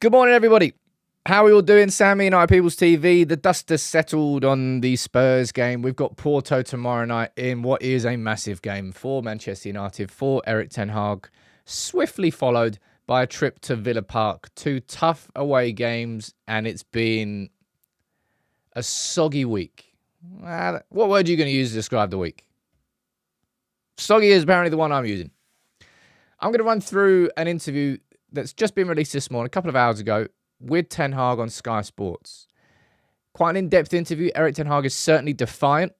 Good morning, everybody. How are we all doing? Sammy and I, People's TV. The dust has settled on the Spurs game. We've got Porto tomorrow night in what is a massive game for Manchester United, for Erik Ten Hag, swiftly followed by a trip to Villa Park. 2 tough away games, and it's been a soggy week. What word are you going to use to describe the week? Soggy is apparently the one I'm using. I'm going to run through an interview that's just been released this morning, a couple of hours ago, with Ten Hag on Sky Sports. Quite an in-depth interview. Erik Ten Hag is certainly defiant.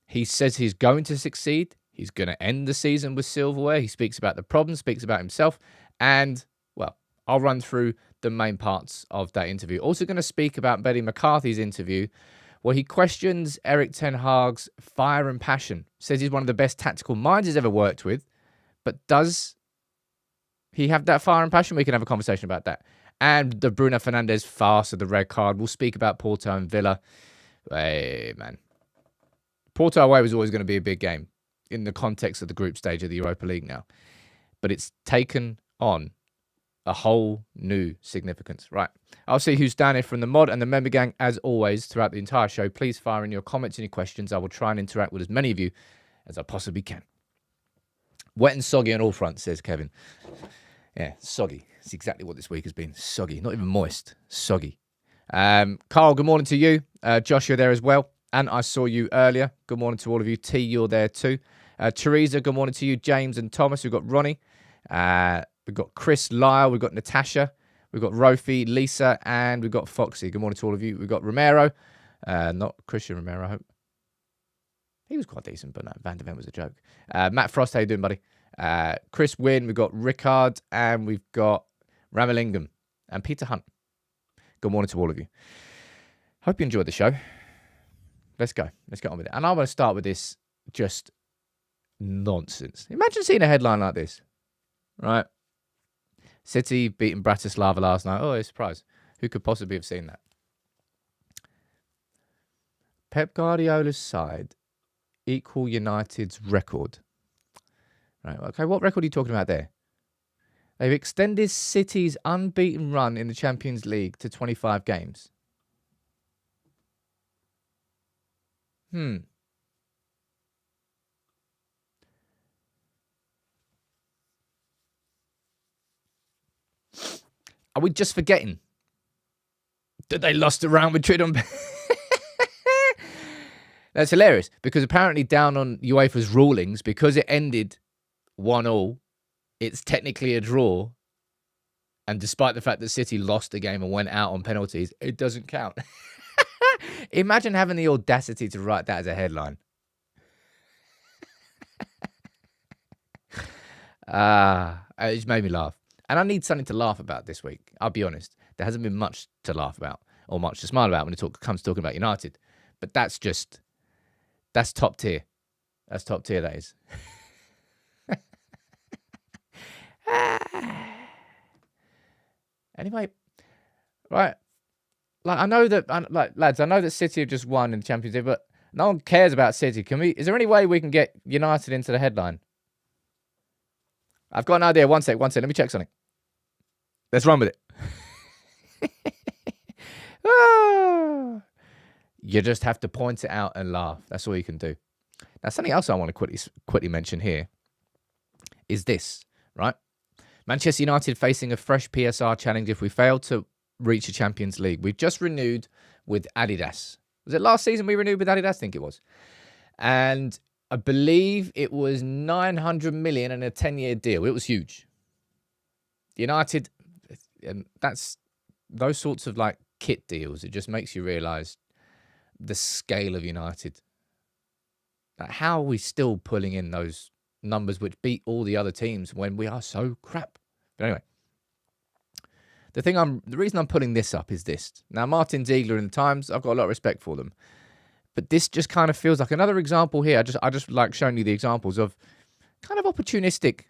He says he's going to succeed. He's going to end the season with silverware. He speaks about the problems, speaks about himself. And, well, I'll run through the main parts of that interview. Also going to speak about Benni McCarthy's interview, where he questions Erik Ten Hag's fire and passion. Says he's one of the best tactical minds he's ever worked with. But does he have that fire and passion? We can have a conversation about that. And the Bruno Fernandes farce of the red card. We'll speak about Porto and Villa. Hey, man. Porto away was always going to be a big game in the context of the group stage of the Europa League now. But it's taken on a whole new significance. Right. I'll see who's down here from the mod and the member gang. As always, throughout the entire show, please fire in your comments and your questions. I will try and interact with as many of you as I possibly can. Wet and soggy on all fronts, says Kevin. Yeah, soggy. It's exactly what this week has been. Soggy. Not even moist. Soggy. Carl, good morning to you. Josh, you're there as well. And I saw you earlier. Good morning to all of you. T, you're there too. Teresa, good morning to you. James and Thomas. We've got Ronnie. We've got Chris, Lyle. We've got Natasha. We've got Rofi, Lisa. And we've got Foxy. Good morning to all of you. We've got Romero. Not Christian Romero, I hope. He was quite decent, but no, Van de Ven was a joke. Matt Frost, how you doing, buddy? Chris Wynn, we've got Rickard, and we've got Ramalingam and Peter Hunt. Good morning to all of you. Hope you enjoyed the show. Let's go. Let's get on with it. And I want to start with this just nonsense. Imagine seeing a headline like this, right? City beating Bratislava last night. Oh, a surprise. Who could possibly have seen that? Pep Guardiola's side equal United's record. Right, okay, what record are you talking about there? They've extended City's unbeaten run in the Champions League to 25 games. Are we just forgetting that they lost a Real Madrid on... That's hilarious, because apparently down on UEFA's rulings, because it ended 1-1, it's technically a draw. And despite the fact that City lost the game and went out on penalties, it doesn't count. Imagine having the audacity to write that as a headline. It just made me laugh. And I need something to laugh about this week. I'll be honest. There hasn't been much to laugh about or much to smile about when it comes to talking about United. But that's top tier. That's top tier, that is. Anyway, right. Like, I know that, lads, I know that City have just won in the Champions League, but no one cares about City. Is there any way we can get United into the headline? I've got an idea. One sec. Let me check something. Let's run with it. You just have to point it out and laugh. That's all you can do. Now, something else I want to quickly mention here is this, right? Manchester United facing a fresh PSR challenge if we fail to reach a Champions League. We've just renewed with Adidas. Was it last season we renewed with Adidas? I think it was. And I believe it was 900 million and a 10-year deal. It was huge. United, that's those sorts of like kit deals. It just makes you realise the scale of United. Like, how are we still pulling in those numbers which beat all the other teams when we are so crap? But anyway, the reason I'm putting this up is this. Now, Martin Ziegler and the Times, I've got a lot of respect for them, but this just kind of feels like another example here. I just like showing you the examples of kind of opportunistic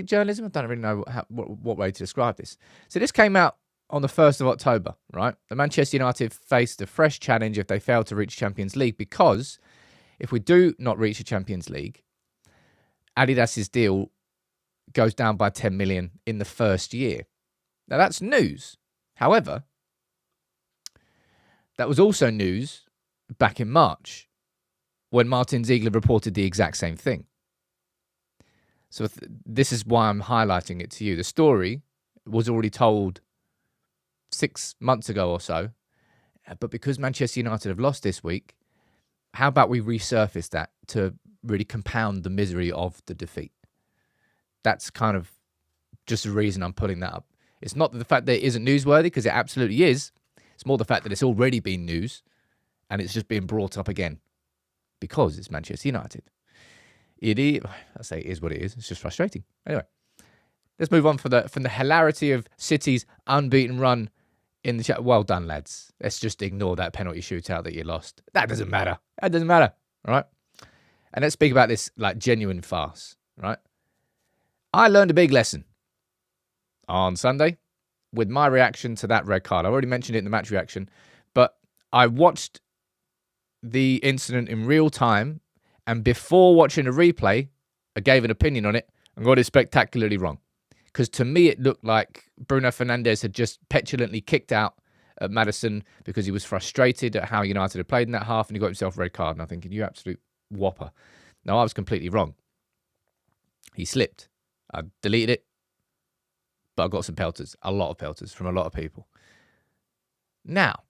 journalism. I don't really know what way to describe this. So this came out on the 1st of October, right? The Manchester United faced a fresh challenge if they fail to reach Champions League, because if we do not reach a Champions League, Adidas's deal goes down by 10 million in the first year. Now, that's news. However, that was also news back in March when Martin Ziegler reported the exact same thing. So this is why I'm highlighting it to you. The story was already told 6 months ago or so, but because Manchester United have lost this week, how about we resurface that to really compound the misery of the defeat? That's kind of just the reason I'm putting that up. It's not the fact that it isn't newsworthy, because it absolutely is. It's more the fact that it's already been news and it's just being brought up again because it's Manchester United. I say it is what it is. It's just frustrating. Anyway, let's move on from the hilarity of City's unbeaten run in the chat. Well done, lads. Let's just ignore that penalty shootout that you lost. That doesn't matter. That doesn't matter. All right? And let's speak about this like genuine farce. Right? I learned a big lesson on Sunday with my reaction to that red card. I already mentioned it in the match reaction, but I watched the incident in real time, and before watching a replay, I gave an opinion on it and got it spectacularly wrong. Because to me, it looked like Bruno Fernandes had just petulantly kicked out at Maddison because he was frustrated at how United had played in that half, and he got himself a red card. And I'm thinking, you absolute whopper. No, I was completely wrong. He slipped. I deleted it, but I got some pelters, a lot of pelters from a lot of people. Now,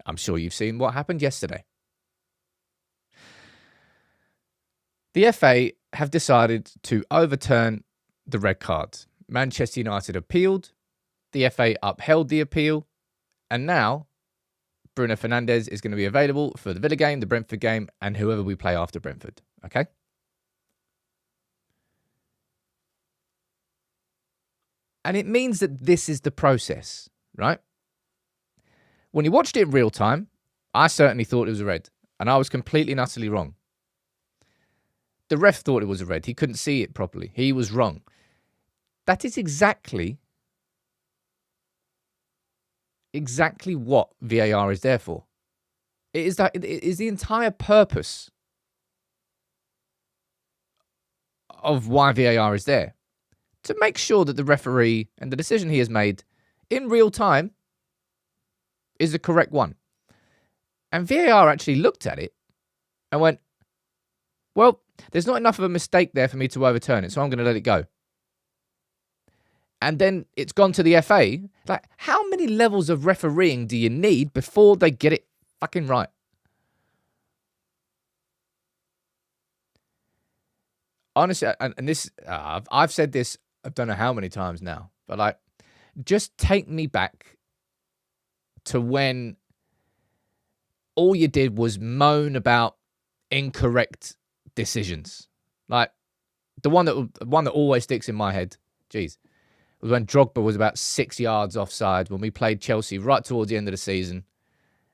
I'm sure you've seen what happened yesterday. The FA have decided to overturn the red card. Manchester United appealed. The FA upheld the appeal. And now, Bruno Fernandes is going to be available for the Villa game, the Brentford game, and whoever we play after Brentford. Okay? And it means that this is the process, right? When you watched it in real time, I certainly thought it was a red. And I was completely and utterly wrong. The ref thought it was a red. He couldn't see it properly. He was wrong. That is exactly what VAR is there for. It is the entire purpose of why VAR is there. To make sure that the referee and the decision he has made in real time is the correct one. And VAR actually looked at it and went, well, there's not enough of a mistake there for me to overturn it, so I'm going to let it go. And then it's gone to the FA. Like, how many levels of refereeing do you need before they get it fucking right? Honestly, and this, I've said this, I don't know how many times now, but like, just take me back to when all you did was moan about incorrect decisions. Like the one that always sticks in my head, geez, was when Drogba was about 6 yards offside when we played Chelsea right towards the end of the season,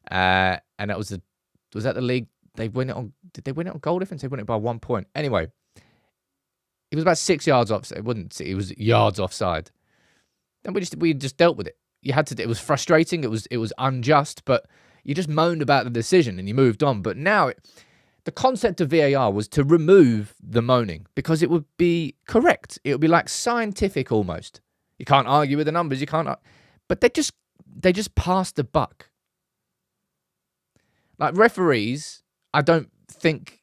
and that was that the league? They win it on? Did they win it on goal difference? They won it by 1 point. Anyway, it was about 6 yards offside. It was yards offside, and we just dealt with it. You had to. It was frustrating. It was unjust, but you just moaned about the decision and you moved on. But now, the concept of VAR was to remove the moaning because it would be correct. It would be like scientific almost. You can't argue with the numbers. You can't. But they just passed the buck. Like referees, I don't think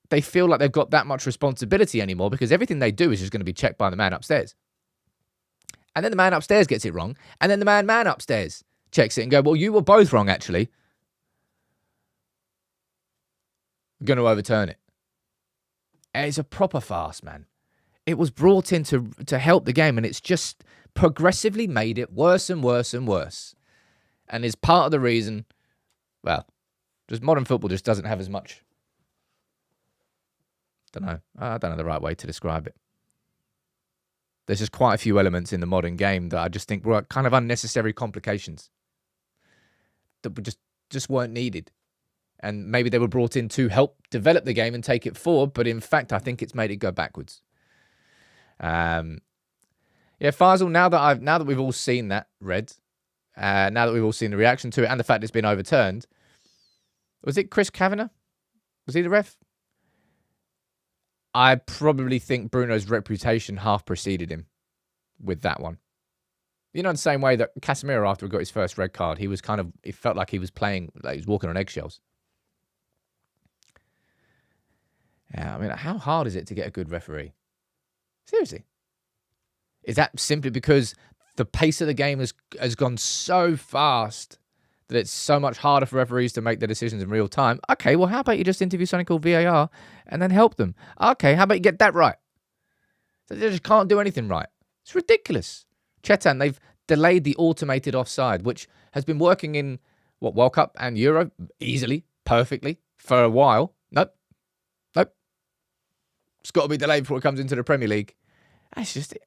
they feel like they've got that much responsibility anymore because everything they do is just going to be checked by the man upstairs. And then the man upstairs gets it wrong. And then the man upstairs checks it and go, well, you were both wrong, actually. I'm going to overturn it. And it's a proper farce, man. It was brought in to help the game, and it's just progressively made it worse and worse and worse. And is part of the reason, well, just modern football just doesn't have as much. I don't know the right way to describe it. There's just quite a few elements in the modern game that I just think were kind of unnecessary complications that just weren't needed. And maybe they were brought in to help develop the game and take it forward, but in fact, I think it's made it go backwards. Yeah, Faisal, now that we've all seen that red, now that we've all seen the reaction to it and the fact it's been overturned, was it Chris Kavanagh? Was he the ref? I probably think Bruno's reputation half preceded him with that one. You know, in the same way that Casemiro, after he got his first red card, it felt like he was playing, like he was walking on eggshells. Yeah, I mean, how hard is it to get a good referee? Seriously. Is that simply because the pace of the game has gone so fast that it's so much harder for referees to make their decisions in real time? Okay, well, how about you just interview something called VAR and then help them? Okay, how about you get that right? So they just can't do anything right. It's ridiculous. Chetan, they've delayed the automated offside, which has been working in, World Cup and Euro easily, perfectly, for a while. Nope. It's got to be delayed before it comes into the Premier League. That's just it.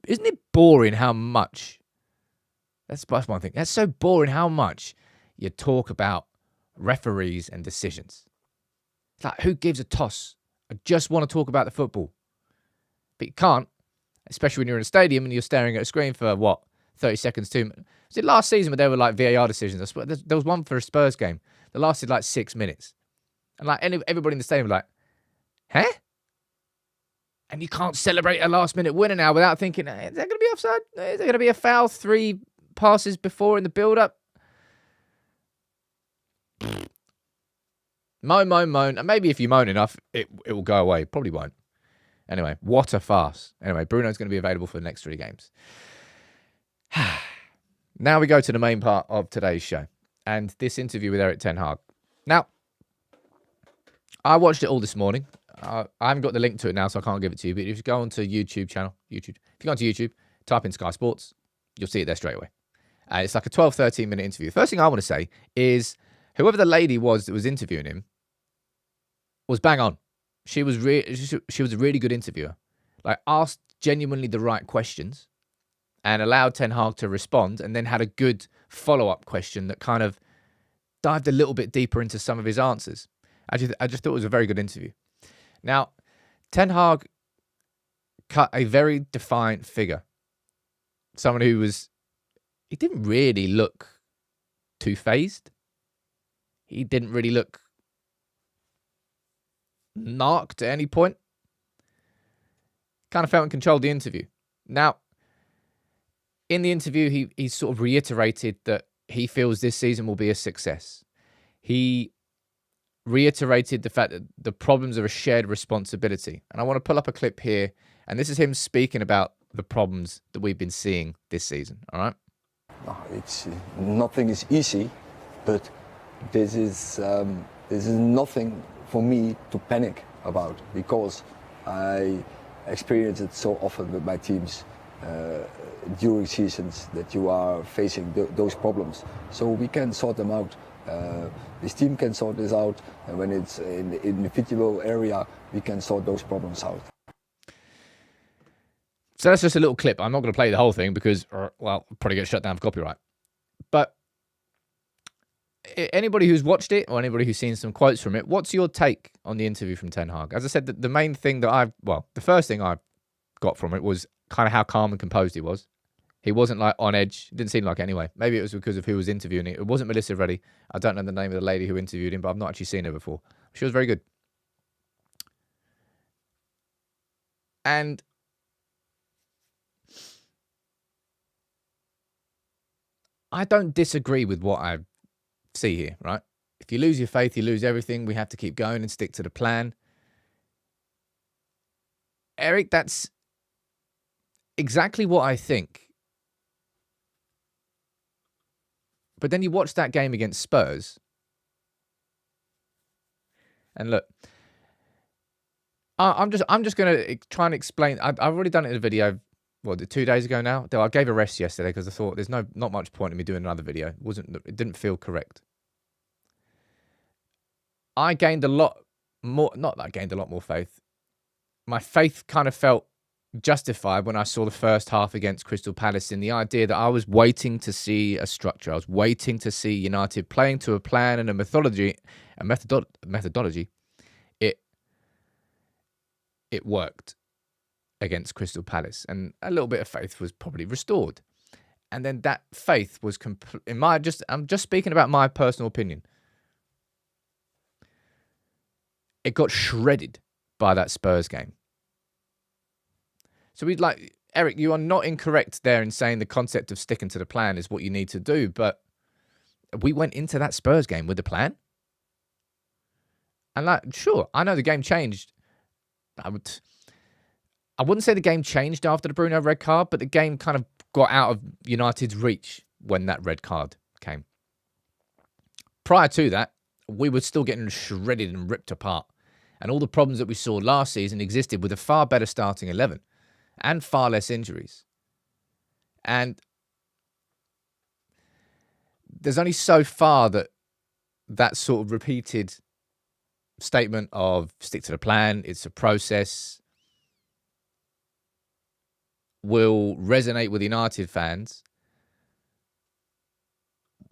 Isn't it boring how much... That's one thing. That's so boring how much you talk about referees and decisions. It's like, who gives a toss? I just want to talk about the football. But you can't, especially when you're in a stadium and you're staring at a screen for, 30 seconds too. Was it last season where there were like VAR decisions? I swear, there was one for a Spurs game that lasted like 6 minutes. And like everybody in the stadium was like, huh? And you can't celebrate a last-minute winner now without thinking, is there going to be offside? Is there going to be a foul 3 passes before in the build-up? Moan. And maybe if you moan enough, it will go away. Probably won't. Anyway, what a farce. Anyway, Bruno's going to be available for the next 3 games. Now we go to the main part of today's show. And this interview with Erik Ten Hag. Now, I watched it all this morning. I haven't got the link to it now, so I can't give it to you. But if you go onto if you go onto YouTube, type in Sky Sports, you'll see it there straight away. It's like a 12, 13-minute interview. The first thing I want to say is whoever the lady was that was interviewing him was bang on. She was a really good interviewer. Like, asked genuinely the right questions and allowed Ten Hag to respond, and then had a good follow-up question that kind of dived a little bit deeper into some of his answers. I just thought it was a very good interview. Now, Ten Hag cut a very defiant figure. Someone who he didn't really look too phased. He didn't really look narked at any point. Kind of felt in control of the interview. Now, in the interview, he sort of reiterated that he feels this season will be a success. He reiterated the fact that the problems are a shared responsibility. And I want to pull up a clip here. And this is him speaking about the problems that we've been seeing this season. All right? Nothing is easy, but this is nothing for me to panic about, because I experience it so often with my teams during seasons that you are facing those problems. So we can sort them out. This team can sort this out, and when it's in the individual area, we can sort those problems out. So that's just a little clip. I'm not going to play the whole thing because, well, probably get shut down for copyright. But anybody who's watched it or anybody who's seen some quotes from it, what's your take on the interview from Ten Hag? As I said, the main thing that the first thing I got from it was kind of how calm and composed he was. He wasn't like on edge. It didn't seem like it anyway. Maybe it was because of who was interviewing it. It wasn't Melissa Reddy. I don't know the name of the lady who interviewed him, but I've not actually seen her before. She was very good. And I don't disagree with what I see here, right? If you lose your faith, you lose everything. We have to keep going and stick to the plan. Erik, that's exactly what I think. But then you watch that game against Spurs. And look, I'm just going to try and explain. I've already done it in a video, 2 days ago now? I gave a rest yesterday because I thought there's not much point in me doing another video. It didn't feel correct. I gained a lot more, not that I gained a lot more faith. My faith kind of felt justified when I saw the first half against Crystal Palace, in the idea that I was waiting to see a structure. I was waiting to see United playing to a plan and a methodology. It worked against Crystal Palace, and a little bit of faith was probably restored. And then that faith was I'm just speaking about my personal opinion. It got shredded by that Spurs game. So we'd like, Erik, you are not incorrect there in saying the concept of sticking to the plan is what you need to do. But we went into that Spurs game with a plan. And like, sure, I know the game changed. I wouldn't say the game changed after the Bruno red card, but the game kind of got out of United's reach when that red card came. Prior to that, we were still getting shredded and ripped apart. And all the problems that we saw last season existed with a far better starting 11 and far less injuries. And there's only so far that sort of repeated statement of stick to the plan, it's a process, will resonate with United fans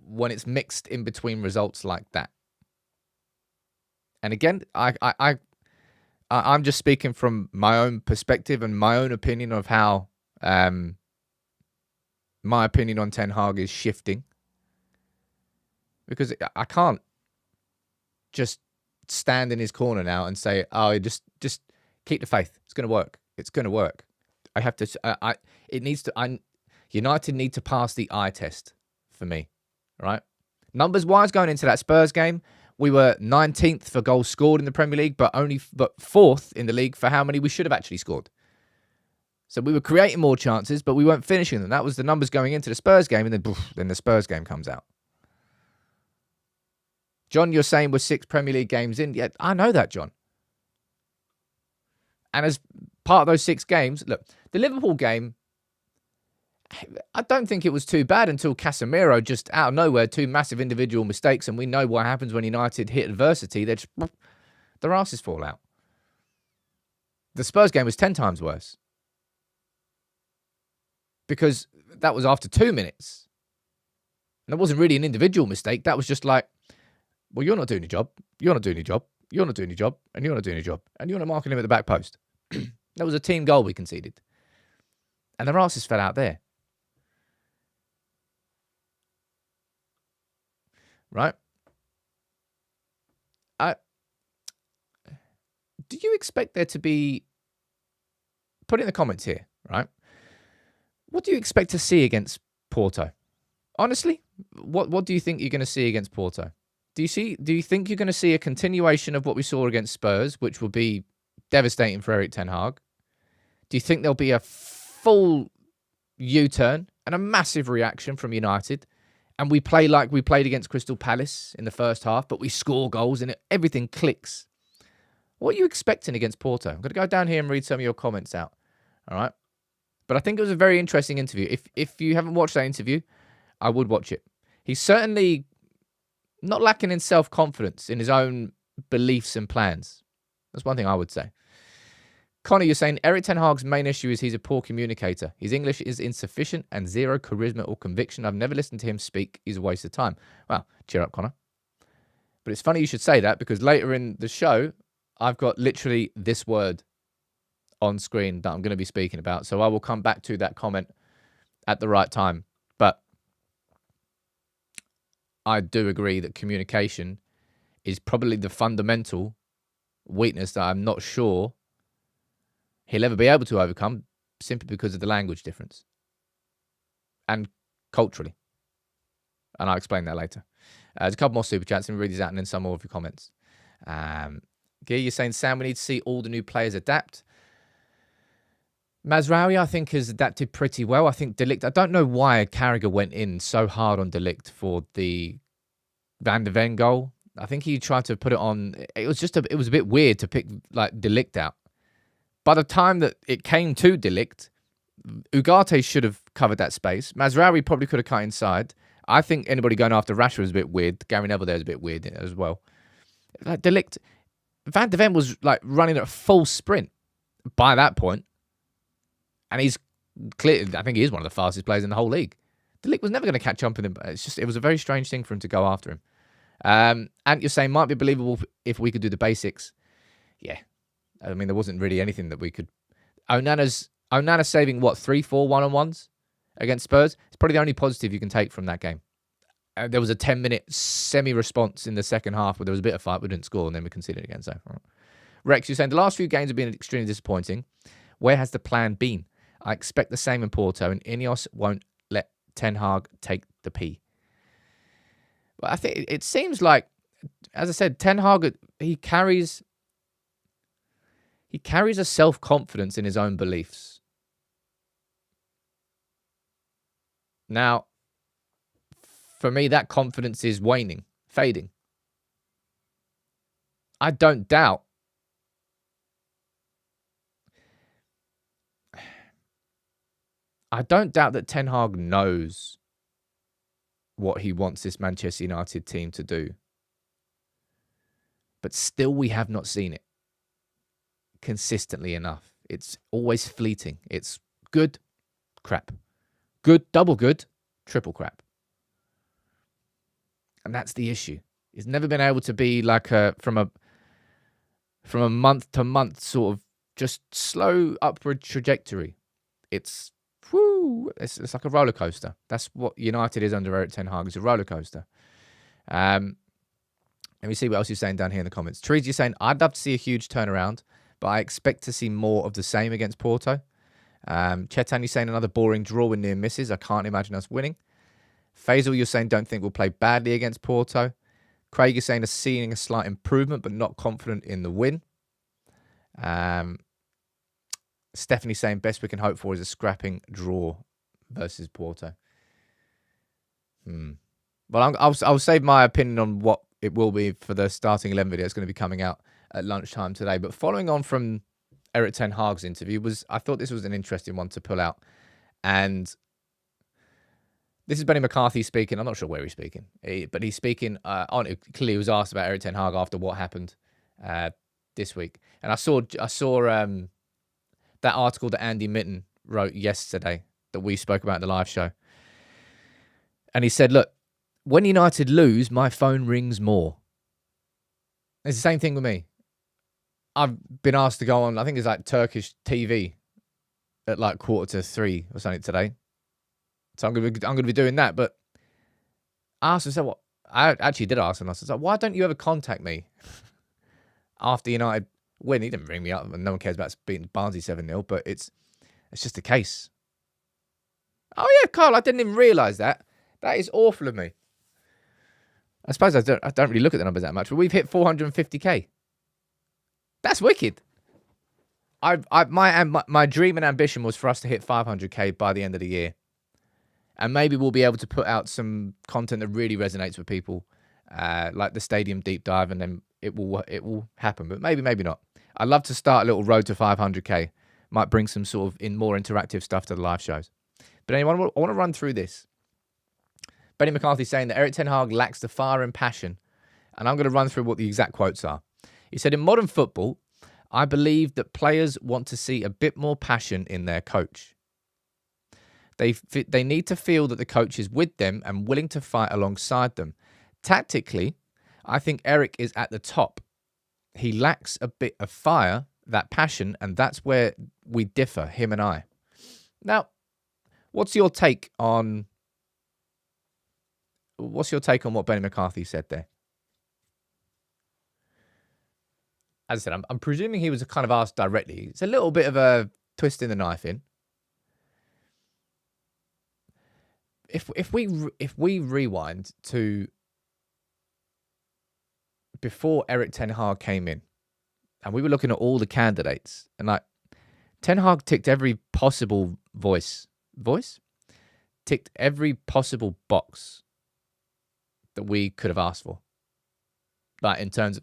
when it's mixed in between results like that. And again, I'm just speaking from my own perspective and my own opinion of how my opinion on Ten Hag is shifting. Because I can't just stand in his corner now and say, "Oh, just keep the faith. It's going to work. It's going to work." I have to. United need to pass the eye test for me, right? Numbers wise, going into that Spurs game, we were 19th for goals scored in the Premier League, but 4th in the league for how many we should have actually scored. So we were creating more chances, but we weren't finishing them. That was the numbers going into the Spurs game, and then the Spurs game comes out. John, you're saying we're 6 Premier League games in. Yeah, I know that, John. And as part of those 6 games, look, the Liverpool game, I don't think it was too bad until Casemiro just out of nowhere, 2 massive individual mistakes, and we know what happens when United hit adversity. They just, their asses fall out. The Spurs game was 10 times worse. Because that was after 2 minutes. And it wasn't really an individual mistake. That was just like, well, you're not doing your job. You're not doing your job. You're not doing your job. And you're not doing your job. And you're not marking him at the back post. That was a team goal we conceded. And their asses fell out there. Right? Do you expect there to be... Put it in the comments here, right? What do you expect to see against Porto? Honestly, what do you think you're going to see against Porto? Do you think you're going to see a continuation of what we saw against Spurs, which will be devastating for Erik Ten Hag? Do you think there'll be a full U-turn and a massive reaction from United, and we play like we played against Crystal Palace in the first half, but we score goals and everything clicks? What are you expecting against Porto? I'm going to go down here and read some of your comments out. All right? But I think it was a very interesting interview. If you haven't watched that interview, I would watch it. He's certainly not lacking in self-confidence in his own beliefs and plans. That's one thing I would say. Connor, you're saying Erik Ten Hag's main issue is he's a poor communicator. His English is insufficient and zero charisma or conviction. I've never listened to him speak. He's a waste of time. Well, cheer up, Connor. But it's funny you should say that, because later in the show, I've got literally this word on screen that I'm going to be speaking about. So I will come back to that comment at the right time. But I do agree that communication is probably the fundamental weakness that I'm not sure he'll ever be able to overcome, simply because of the language difference and culturally. And I'll explain that later. There's a couple more super chats, and read these out, and then some more of your comments. Gear, you're saying, Sam, we need to see all the new players adapt. Mazraoui, I think, has adapted pretty well. I think De Ligt, I don't know why Carragher went in so hard on De Ligt for the Van de Ven goal. I think he tried to put it on. It was a bit weird to pick like De Ligt out. By the time that it came to De Ligt, Ugarte should have covered that space. Mazraoui probably could have cut inside. I think anybody going after Rashford was a bit weird. Gary Neville there is a bit weird as well. Like De Ligt, Van de Ven was like running at a full sprint by that point. And he's clear. I think he is one of the fastest players in the whole league. De Ligt was never going to catch up with him. It was a very strange thing for him to go after him. And you're saying might be believable if we could do the basics. Yeah. I mean, there wasn't really anything that we could. Onana saving, 3-4 one-on-ones against Spurs. It's probably the only positive you can take from that game. There was a 10-minute semi-response in the second half where there was a bit of fight. We didn't score, and then we conceded again. So, Rex, you're saying the last few games have been extremely disappointing. Where has the plan been? I expect the same in Porto, and Ineos won't let Ten Hag take the P. But I think it seems like, as I said, Ten Hag, he carries a self-confidence in his own beliefs. Now, for me, that confidence is waning, fading. I don't doubt that Ten Hag knows what he wants this Manchester United team to do. But still, we have not seen it consistently enough. It's always fleeting. It's good, crap. Good, double good, triple crap. And that's the issue. He's never been able to be like from a month to month sort of just slow upward trajectory. It's like a roller coaster. That's what United is under Erik Ten Hag. It's a roller coaster. Let me see what else you're saying down here in the comments. Teresa, you're saying, I'd love to see a huge turnaround, but I expect to see more of the same against Porto. Chetan, you're saying another boring draw with near misses. I can't imagine us winning. Faisal, you're saying don't think we'll play badly against Porto. Craig, you're saying seeing a slight improvement, but not confident in the win. Stephanie saying best we can hope for is a scrapping draw versus Porto. Well, I'll save my opinion on what it will be for the starting 11 video. It's going to be coming out at lunchtime today. But following on from Erik Ten Hag's interview, I thought this was an interesting one to pull out. And this is Benni McCarthy speaking. I'm not sure where he's speaking, but he's speaking on it. Clearly, he was asked about Erik Ten Hag after what happened this week. And I saw that article that Andy Mitten wrote yesterday that we spoke about in the live show. And he said, look, when United lose, my phone rings more. It's the same thing with me. I've been asked to go on, I think it's like Turkish TV at like 2:45 or something today. So I'm going to be doing that. But I asked him, so what? I actually did ask him. I said, why don't you ever contact me after United win? He didn't ring me up. No one cares about beating Barnsley 7-0, but it's just a case. Oh yeah, Carl, I didn't even realise that. That is awful of me. I suppose I don't really look at the numbers that much, but we've hit 450k. That's wicked. My dream and ambition was for us to hit 500k by the end of the year. And maybe we'll be able to put out some content that really resonates with people, like the stadium deep dive, and then it will happen. But maybe not. I'd love to start a little road to 500k. Might bring some sort of more interactive stuff to the live shows. But anyway, I want to run through this. Benni McCarthy saying that Erik Ten Hag lacks the fire and passion. And I'm going to run through what the exact quotes are. He said, in modern football, I believe that players want to see a bit more passion in their coach. They need to feel that the coach is with them and willing to fight alongside them. Tactically, I think Erik is at the top. He lacks a bit of fire, that passion, and that's where we differ, him and I. Now, what's your take on what Benni McCarthy said there? As I said, I'm presuming he was kind of asked directly. It's a little bit of a twist in the knife in. If we rewind to before Erik Ten Hag came in, and we were looking at all the candidates, and like Ten Hag ticked every possible ticked every possible box that we could have asked for. Like in terms of,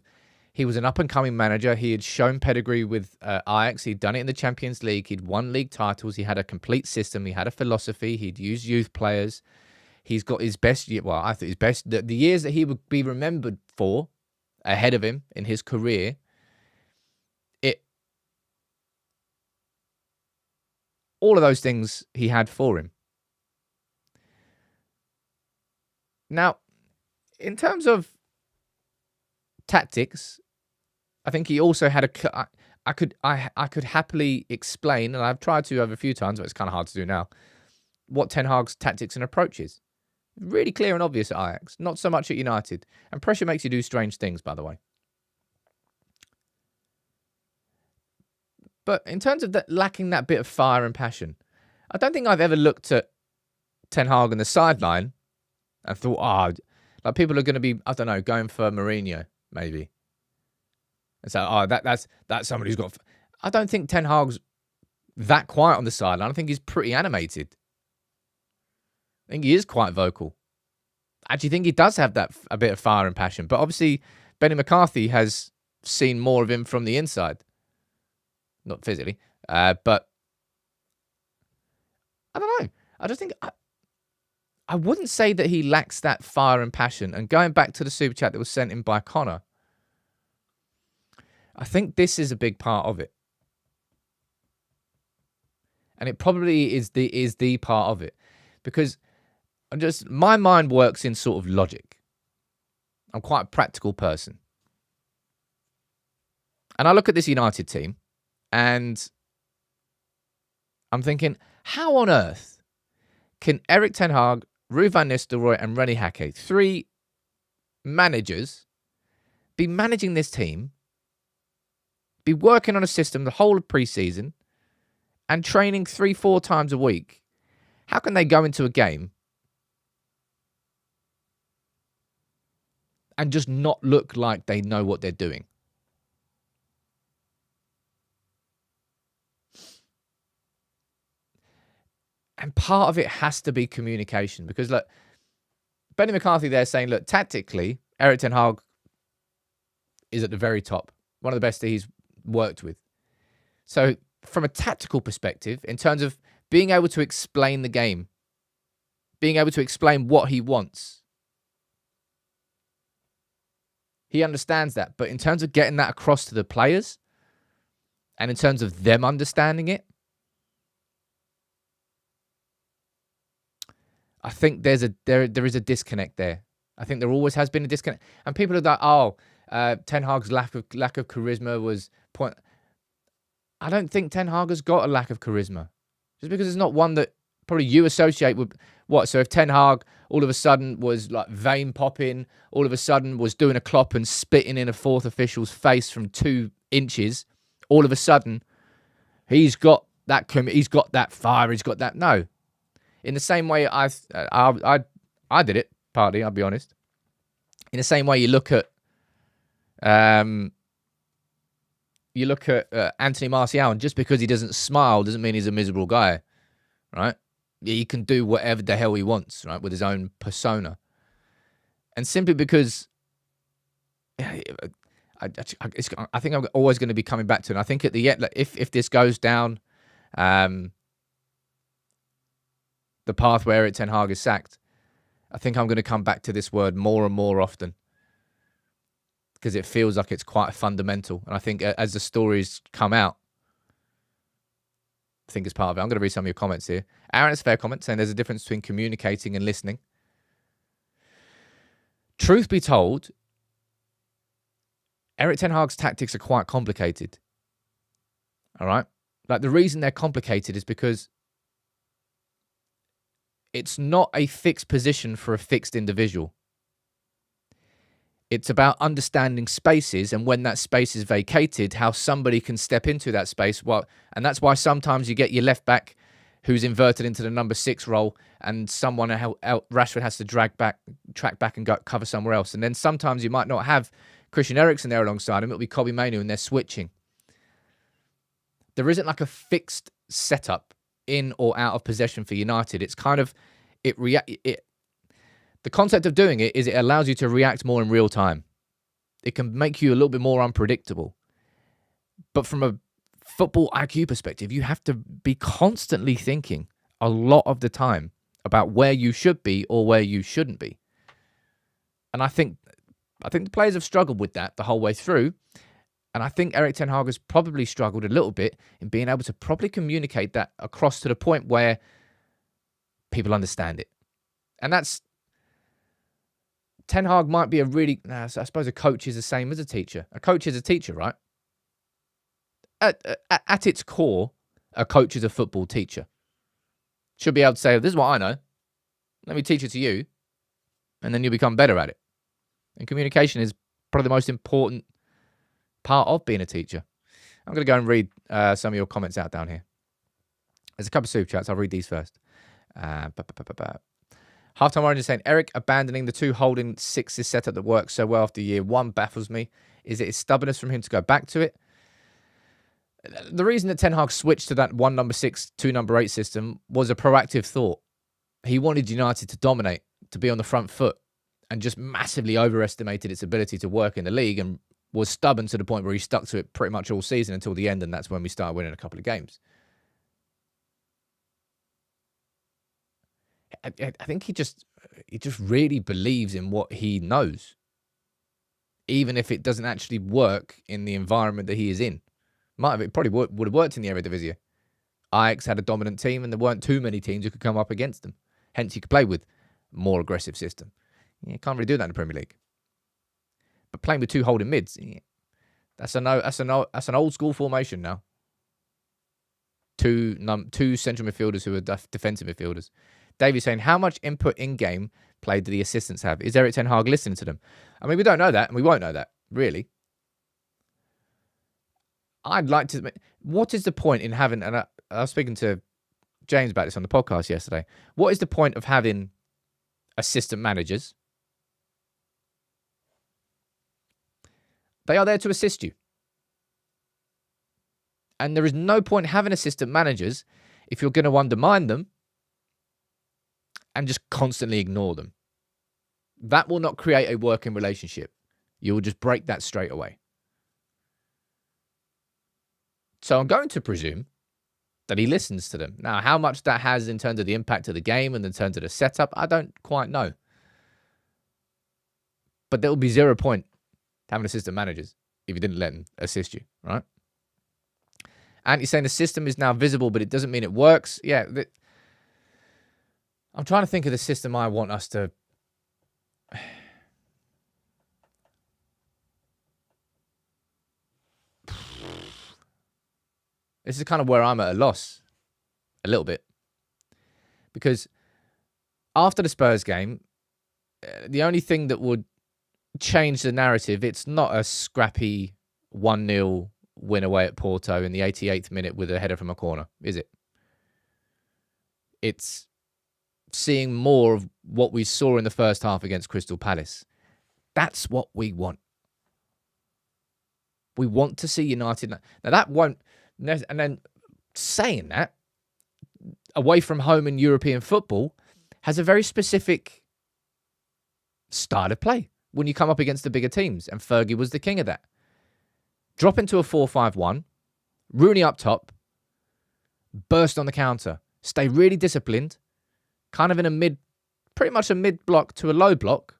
he was an up-and-coming manager. He had shown pedigree with Ajax. He'd done it in the Champions League. He'd won league titles. He had a complete system. He had a philosophy. He'd used youth players. He's got his best, well, I think his best, the years that he would be remembered for ahead of him in his career, all of those things he had for him. Now, in terms of tactics, I think he also had I could happily explain, and I've tried to over a few times, but it's kind of hard to do now, what Ten Hag's tactics and approach is. Really clear and obvious at Ajax, not so much at United. And pressure makes you do strange things, by the way. But in terms of that, lacking that bit of fire and passion, I don't think I've ever looked at Ten Hag on the sideline and thought, like people are going to be, I don't know, going for Mourinho, maybe. And so, that's somebody who's got... I don't think Ten Hag's that quiet on the sideline. I think he's pretty animated. I think he is quite vocal. I actually think he does have a bit of fire and passion. But obviously, Benni McCarthy has seen more of him from the inside. Not physically, but I don't know. I just think... I wouldn't say that he lacks that fire and passion. And going back to the super chat that was sent in by Connor, I think this is a big part of it. And it probably is the part of it. Because my mind works in sort of logic. I'm quite a practical person. And I look at this United team and I'm thinking, how on earth can Erik Ten Hag, Ruud van Nistelrooy and Rene Hakke, 3 managers, be managing this team, be working on a system the whole of pre-season and training 3-4 times a week? How can they go into a game and just not look like they know what they're doing? And part of it has to be communication. Because, look, Benni McCarthy there saying, look, tactically, Erik Ten Hag is at the very top. One of the best that he's worked with. So, from a tactical perspective, in terms of being able to explain the game, being able to explain what he wants, he understands that. But in terms of getting that across to the players, and in terms of them understanding it, I think there is a disconnect there. I think there always has been a disconnect. And people are like, Ten Hag's lack of charisma was point. I don't think Ten Hag has got a lack of charisma. Just because it's not one that probably you associate with what? So if Ten Hag all of a sudden was like vein popping, all of a sudden was doing a Klopp and spitting in a fourth official's face from 2 inches, all of a sudden he's got that fire, he's got that. No. In the same way I did it, partly, I'll be honest. In the same way you look at Anthony Martial, and just because he doesn't smile doesn't mean he's a miserable guy, right? He can do whatever the hell he wants, right, with his own persona. And simply because I think I'm always going to be coming back to it. And I think at the end, if this goes down the path where Erik Ten Hag is sacked, I think I'm going to come back to this word more and more often because it feels like it's quite fundamental. And I think as the stories come out, I think it's part of it. I'm going to read some of your comments here. Aaron has a fair comment saying there's a difference between communicating and listening. Truth be told, Erik Ten Hag's tactics are quite complicated. All right? Like, the reason they're complicated is because it's not a fixed position for a fixed individual. It's about understanding spaces, and when that space is vacated, how somebody can step into that space. And that's why sometimes you get your left back who's inverted into the number 6 role, and someone Rashford has to track back and go cover somewhere else. And then sometimes you might not have Christian Eriksen there alongside him. It'll be Kobbie Mainoo, and they're switching. There isn't like a fixed setup in or out of possession for United. It's kind of the concept of doing it is it allows you to react more in real time. It can make you a little bit more unpredictable. But from a football IQ perspective, you have to be constantly thinking a lot of the time about where you should be or where you shouldn't be. And I think the players have struggled with that the whole way through. And I think Erik Ten Hag has probably struggled a little bit in being able to properly communicate that across to the point where people understand it. And that's... Ten Hag might be I suppose a coach is the same as a teacher. A coach is a teacher, right? At its core, a coach is a football teacher. Should be able to say, this is what I know. Let me teach it to you. And then you'll become better at it. And communication is probably the most important part of being a teacher. I'm going to go and read some of your comments out down here. There's a couple of super chats. I'll read these first. Halftime Orange is saying, Erik abandoning the 2 holding 6s setup that works so well after year 1 baffles me. Is it his stubbornness from him to go back to it? The reason that Ten Hag switched to that 1 number 6, 2 number 8 system was a proactive thought. He wanted United to dominate, to be on the front foot, and just massively overestimated its ability to work in the league and was stubborn to the point where he stuck to it pretty much all season until the end, and that's when we started winning a couple of games. I think he just really believes in what he knows, even if it doesn't actually work in the environment that he is in. It probably would have worked in the Eredivisie. Ajax had a dominant team, and there weren't too many teams who could come up against them. Hence, you could play with a more aggressive system. You can't really do that in the Premier League. But playing with 2 holding mids, that's an old school formation now. Two central midfielders who are defensive midfielders. Davey saying, how much input in-game play do the assistants have? Is Erik Ten Hag listening to them? I mean, we don't know that, and we won't know that, really. I'd like to... What is the point in having... And I was speaking to James about this on the podcast yesterday. What is the point of having assistant managers? They are there to assist you. And there is no point having assistant managers if you're going to undermine them and just constantly ignore them. That will not create a working relationship. You will just break that straight away. So I'm going to presume that he listens to them. Now, how much that has in terms of the impact of the game and in terms of the setup, I don't quite know. But there will be 0 point having assistant managers if you didn't let them assist you, right? And you're saying the system is now visible, but it doesn't mean it works. Yeah, I'm trying to think of the system I want us to... This is kind of where I'm at a loss. A little bit. Because after the Spurs game, the only thing that would change the narrative, it's not a scrappy 1-0 win away at Porto in the 88th minute with a header from a corner, is it? It's seeing more of what we saw in the first half against Crystal Palace. That's what we want. We want to see United. Now, that won't... And then saying that, away from home in European football has a very specific style of play when you come up against the bigger teams. And Fergie was the king of that. Drop into a 4-5-1, Rooney up top, burst on the counter, stay really disciplined, kind of in pretty much a mid block to a low block.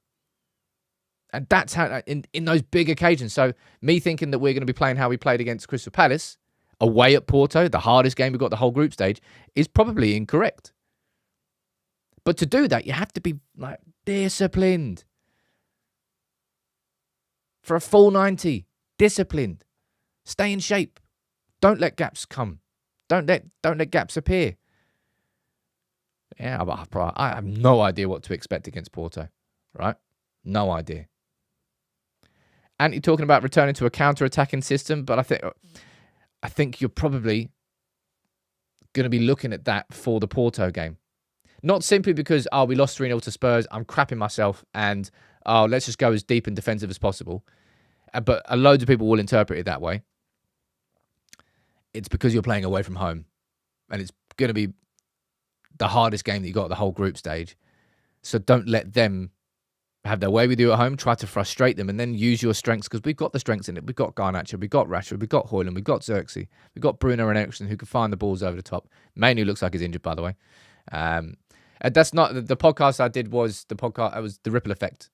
And that's how, in those big occasions. So me thinking that we're going to be playing how we played against Crystal Palace, away at Porto, the hardest game we've got the whole group stage, is probably incorrect. But to do that, you have to be like disciplined. For a full 90, disciplined. Stay in shape. Don't let gaps come. Don't let gaps appear. Yeah, I have no idea what to expect against Porto, right? No idea. And you're talking about returning to a counter-attacking system, but I think you're probably going to be looking at that for the Porto game. Not simply because, we lost 3-0 to Spurs, I'm crapping myself, and let's just go as deep and defensive as possible. But loads of people will interpret it that way. It's because you're playing away from home. And it's going to be the hardest game that you got at the whole group stage. So don't let them have their way with you at home. Try to frustrate them and then use your strengths, because we've got the strengths in it. We've got Garnacho, we've got Rashford, we've got Højlund, we've got Xerxes, we've got Bruno and Eriksen who can find the balls over the top. Mainly looks like he's injured, by the way. And that's not the podcast I did was the podcast. It was the Ripple Effect,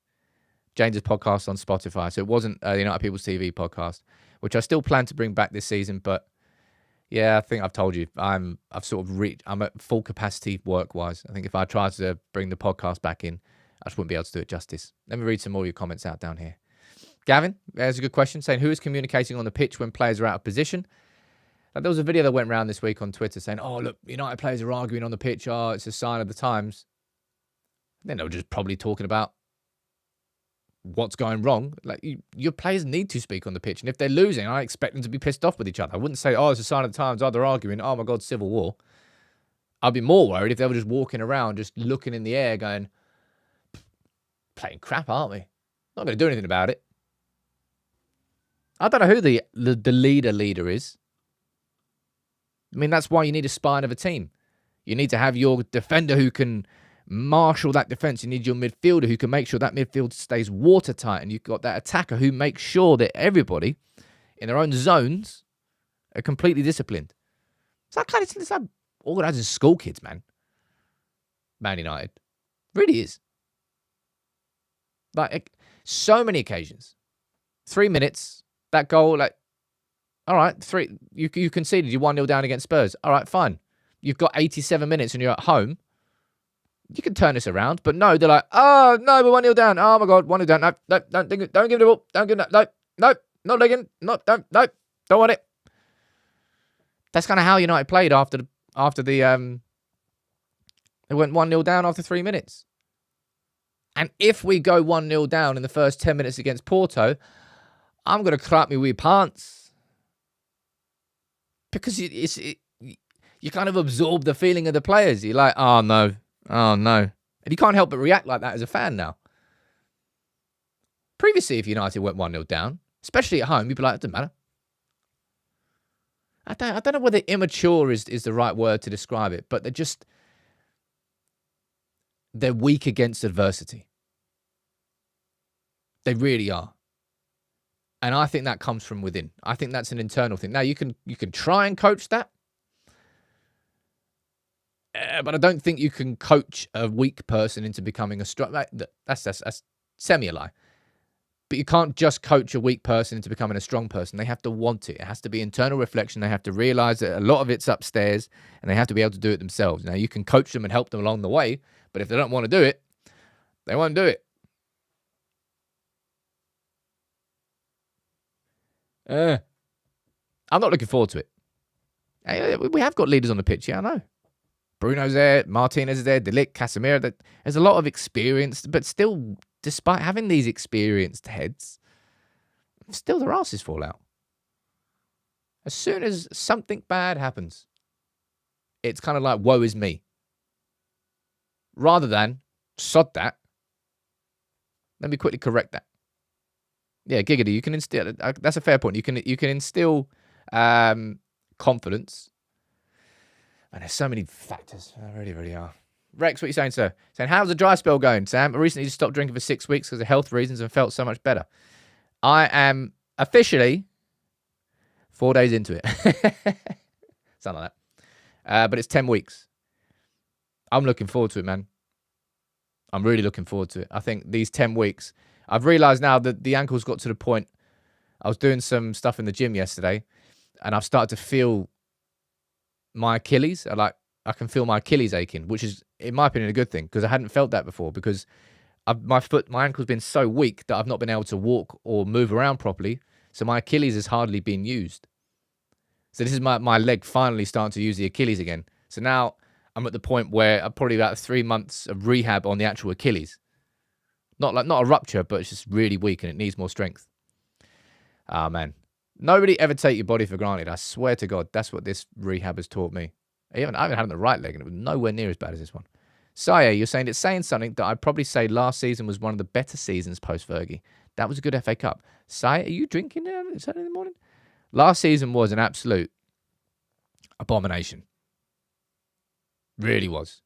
James's podcast on Spotify. So it wasn't the United People's TV podcast, which I still plan to bring back this season. But yeah, I think I've told you I'm at full capacity work-wise. I think if I tried to bring the podcast back in, I just wouldn't be able to do it justice. Let me read some more of your comments out down here. Gavin, there's a good question, saying, who is communicating on the pitch when players are out of position? Like, there was a video that went around this week on Twitter saying, look, United players are arguing on the pitch. It's a sign of the times. Then they were just probably talking about what's going wrong. Like, your players need to speak on the pitch. And if they're losing, I expect them to be pissed off with each other. I wouldn't say, it's a sign of the times. They're arguing. Oh, my God, civil war. I'd be more worried if they were just walking around, just looking in the air going, playing crap, aren't we? Not going to do anything about it. I don't know who the leader is. I mean, that's why you need a spine of a team. You need to have your defender who can marshal that defense. You need your midfielder who can make sure that midfield stays watertight. And you've got that attacker who makes sure that everybody in their own zones are completely disciplined. It's like organising school kids, man. Man United. Really is. Like, so many occasions. 3 minutes, that goal, like, all right, you conceded, you 1-0 down against Spurs. All right, fine. You've got 87 minutes and you're at home. You can turn this around. But no, they're like, oh, no, we're 1-0 down. Oh, my God, 1-0 down. No, don't give it the ball. Don't give it, no, not digging. No, don't want it. That's kind of how United played after the they went 1-0 down after 3 minutes. And if we go 1-0 down in the first 10 minutes against Porto, I'm going to crap me wee pants. Because you kind of absorb the feeling of the players. You're like, oh no. And you can't help but react like that as a fan now. Previously, if United went 1-0 down, especially at home, you'd be like, it doesn't matter. I don't know whether immature is the right word to describe it, but they're weak against adversity. They really are. And I think that comes from within. I think that's an internal thing. Now, you can try and coach that, but I don't think you can coach a weak person into becoming a strong. That's semi-a-lie. But you can't just coach a weak person into becoming a strong person. They have to want it. It has to be internal reflection. They have to realize that a lot of it's upstairs, and they have to be able to do it themselves. Now, you can coach them and help them along the way, but if they don't want to do it, they won't do it. I'm not looking forward to it. We have got leaders on the pitch, yeah, I know. Bruno's there, Martinez is there, De Ligt, Casemiro. There's a lot of experience, but still, despite having these experienced heads, still their asses fall out. As soon as something bad happens, it's kind of like, woe is me. Rather than, sod that, let me quickly correct that. Yeah, Giggity, you can instill, that's a fair point. You can instill confidence. And there's so many factors. There really, really are. Rex, what are you saying, sir? Saying, how's the dry spell going, Sam? I recently just stopped drinking for 6 weeks because of health reasons and felt so much better. I am officially 4 days into it. Something like that. But it's 10 weeks. I'm looking forward to it, man. I'm really looking forward to it. I think these 10 weeks, I've realized now that the ankle's got to the point. I was doing some stuff in the gym yesterday, and I've started to feel my Achilles. I can feel my Achilles aching, which is, in my opinion, a good thing, because I hadn't felt that before, because my ankle's been so weak that I've not been able to walk or move around properly. So my Achilles has hardly been used. So this is my leg finally starting to use the Achilles again. So now I'm at the point where I'm probably about 3 months of rehab on the actual Achilles. Not a rupture, but it's just really weak and it needs more strength. Ah, man. Nobody ever take your body for granted. I swear to God, that's what this rehab has taught me. I haven't had it on the right leg, and it was nowhere near as bad as this one. Saya, you're saying it's saying something that I'd probably say last season was one of the better seasons post-Fergie. That was a good FA Cup. Saya, are you drinking Saturday in the morning? Last season was an absolute abomination. Really was.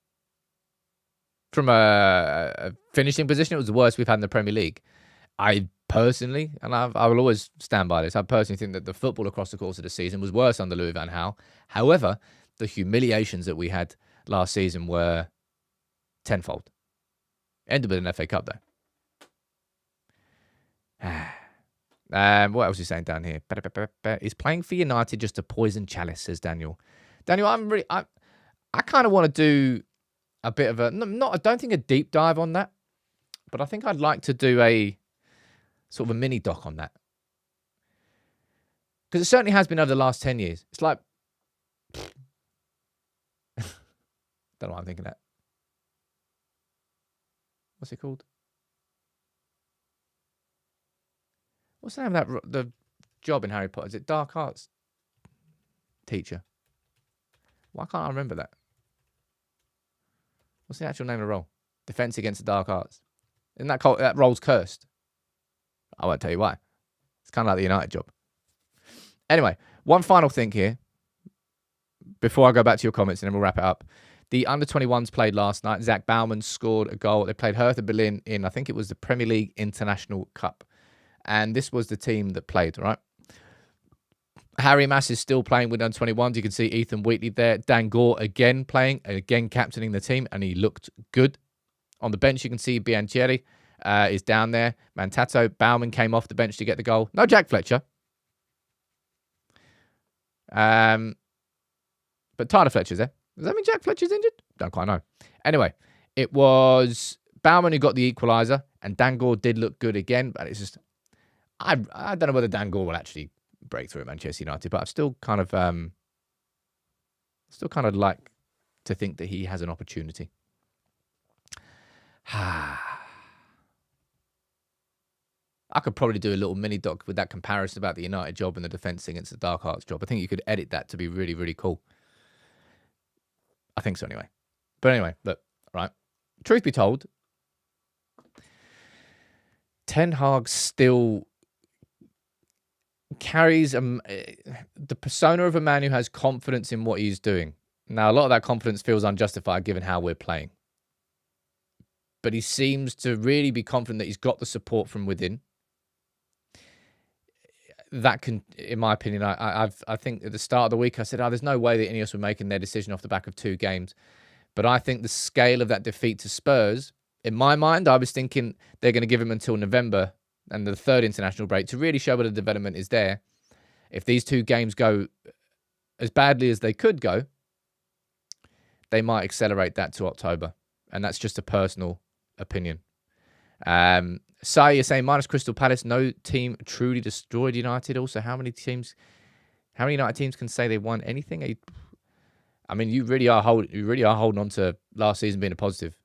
From a finishing position, it was the worst we've had in the Premier League. I personally, and I will always stand by this, I personally think that the football across the course of the season was worse under Louis van Gaal. However, the humiliations that we had last season were tenfold. Ended with an FA Cup, though. What else is he saying down here? Is playing for United just a poison chalice, says Daniel. Daniel, I kind of want to do a bit of I don't think a deep dive on that, but I think I'd like to do a sort of a mini doc on that. Because it certainly has been over the last 10 years. It's like, don't know why I'm thinking that. What's it called? What's the name of the job in Harry Potter? Is it Dark Arts teacher? Why can't I remember that? What's the actual name of the role? Defense Against the Dark Arts. Isn't that role's cursed? I won't tell you why. It's kind of like the United job. Anyway, one final thing here before I go back to your comments and then we'll wrap it up. The under-21s played last night. Zach Baumann scored a goal. They played Hertha Berlin in, I think it was the Premier League International Cup. And this was the team that played, right? Harry Mass is still playing with under-21s. You can see Ethan Wheatley there. Dan Gore again playing, again captaining the team, and he looked good. On the bench, you can see Bianchieri is down there. Mantato, Baumann came off the bench to get the goal. No Jack Fletcher. But Tyler Fletcher's there. Does that mean Jack Fletcher's injured? Don't quite know. Anyway, it was Baumann who got the equaliser, and Dan Gore did look good again, but it's just... I don't know whether Dan Gore will actually break through at Manchester United, but I'm still kind of like to think that he has an opportunity. I could probably do a little mini doc with that comparison about the United job and the Defence Against the Dark Arts job. I think you could edit that to be really, really cool. I think so anyway. But anyway, look, right. Truth be told, Ten Hag still carries the persona of a man who has confidence in what he's doing. Now, a lot of that confidence feels unjustified given how we're playing. But he seems to really be confident that he's got the support from within. That can, in my opinion, I think at the start of the week I said, there's no way that Ineos were making their decision off the back of 2 games. But I think the scale of that defeat to Spurs, in my mind, I was thinking they're going to give him until November and the 3rd international break to really show where the development is there. If these 2 games go as badly as they could go, they might accelerate that to October. And that's just a personal opinion. Sai, you're saying minus Crystal Palace, no team truly destroyed United. Also, how many United teams can say they won anything? I mean, you really are holding on to last season being a positive.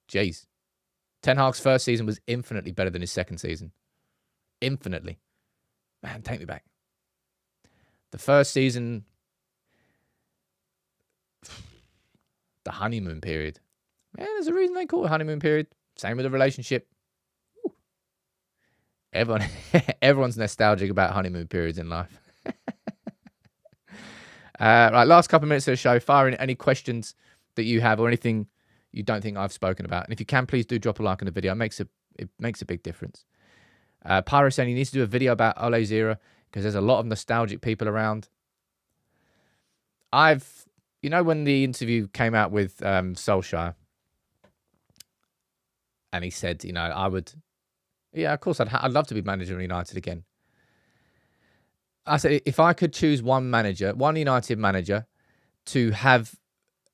Jeez. Ten Hag's first season was infinitely better than his second season. Infinitely. Man, take me back. The first season, the honeymoon period. Man, there's a reason they call it honeymoon period. Same with the relationship. Woo. Everyone's nostalgic about honeymoon periods in life. Right, last couple of minutes of the show. Fire in any questions that you have or anything you don't think I've spoken about. And if you can, please do drop a like on the video. It makes a big difference. Pyro saying he needs to do a video about Ole Zira because there's a lot of nostalgic people around. When the interview came out with Solskjaer, and he said, of course, I'd love to be manager of United again. I said, if I could choose one United manager to have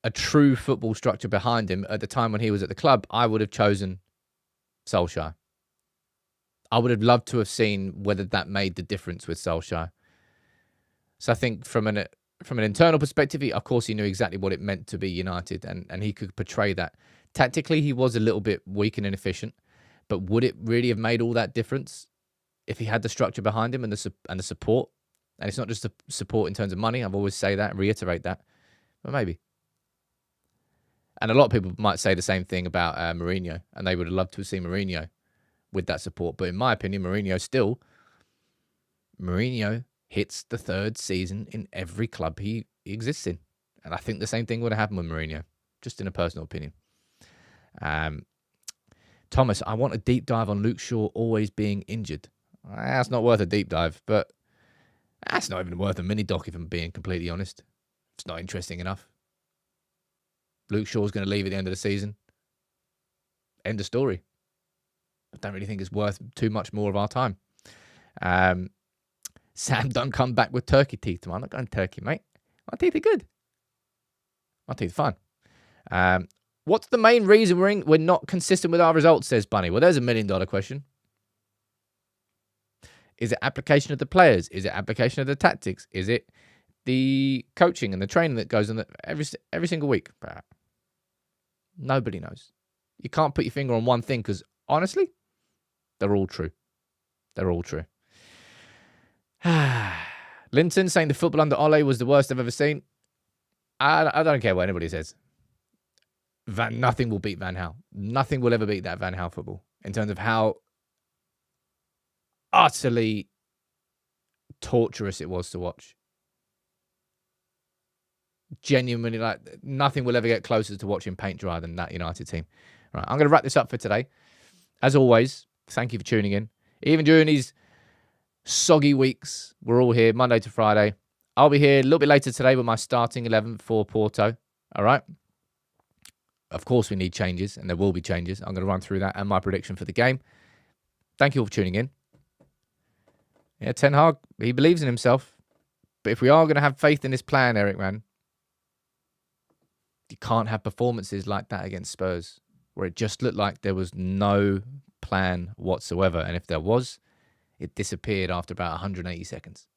a true football structure behind him at the time when he was at the club, I would have chosen Solskjaer. I would have loved to have seen whether that made the difference with Solskjaer. So I think from an internal perspective, of course, he knew exactly what it meant to be United, and he could portray that. Tactically, he was a little bit weak and inefficient, but would it really have made all that difference if he had the structure behind him and the support? And it's not just the support in terms of money. I've always say that, reiterate that, but maybe. And a lot of people might say the same thing about Mourinho, and they would have loved to have seen Mourinho with that support. But in my opinion, Mourinho hits the 3rd season in every club he exists in. And I think the same thing would have happened with Mourinho, just in a personal opinion. Thomas, I want a deep dive on Luke Shaw always being injured. That's not worth a deep dive, but that's not even worth a mini doc if I'm being completely honest. It's not interesting enough. Luke Shaw's going to leave at the end of the season. End of story. I don't really think it's worth too much more of our time. Sam, don't come back with turkey teeth tomorrow. I'm not going turkey, mate. My teeth are good. My teeth are fine. What's the main reason we're not consistent with our results, says Bunny? Well, there's $1 million question. Is it application of the players? Is it application of the tactics? Is it the coaching and the training that goes on every single week? Nobody knows. You can't put your finger on one thing because, honestly, they're all true. They're all true. Linton saying the football under Ole was the worst I've ever seen. I don't care what anybody says. nothing will beat Van Gaal. Nothing will ever beat that Van Gaal football in terms of how utterly torturous it was to watch. Genuinely, like, nothing will ever get closer to watching paint dry than that United team. Right, I'm going to wrap this up for today. As always, thank you for tuning in. Even during these soggy weeks, we're all here Monday to Friday. I'll be here a little bit later today with my starting 11 for Porto. All right. Of course, we need changes, and there will be changes. I'm going to run through that and my prediction for the game. Thank you all for tuning in. Yeah, Ten Hag, he believes in himself. But if we are going to have faith in this plan, Erik, man, you can't have performances like that against Spurs, where it just looked like there was no plan whatsoever. And if there was, it disappeared after about 180 seconds.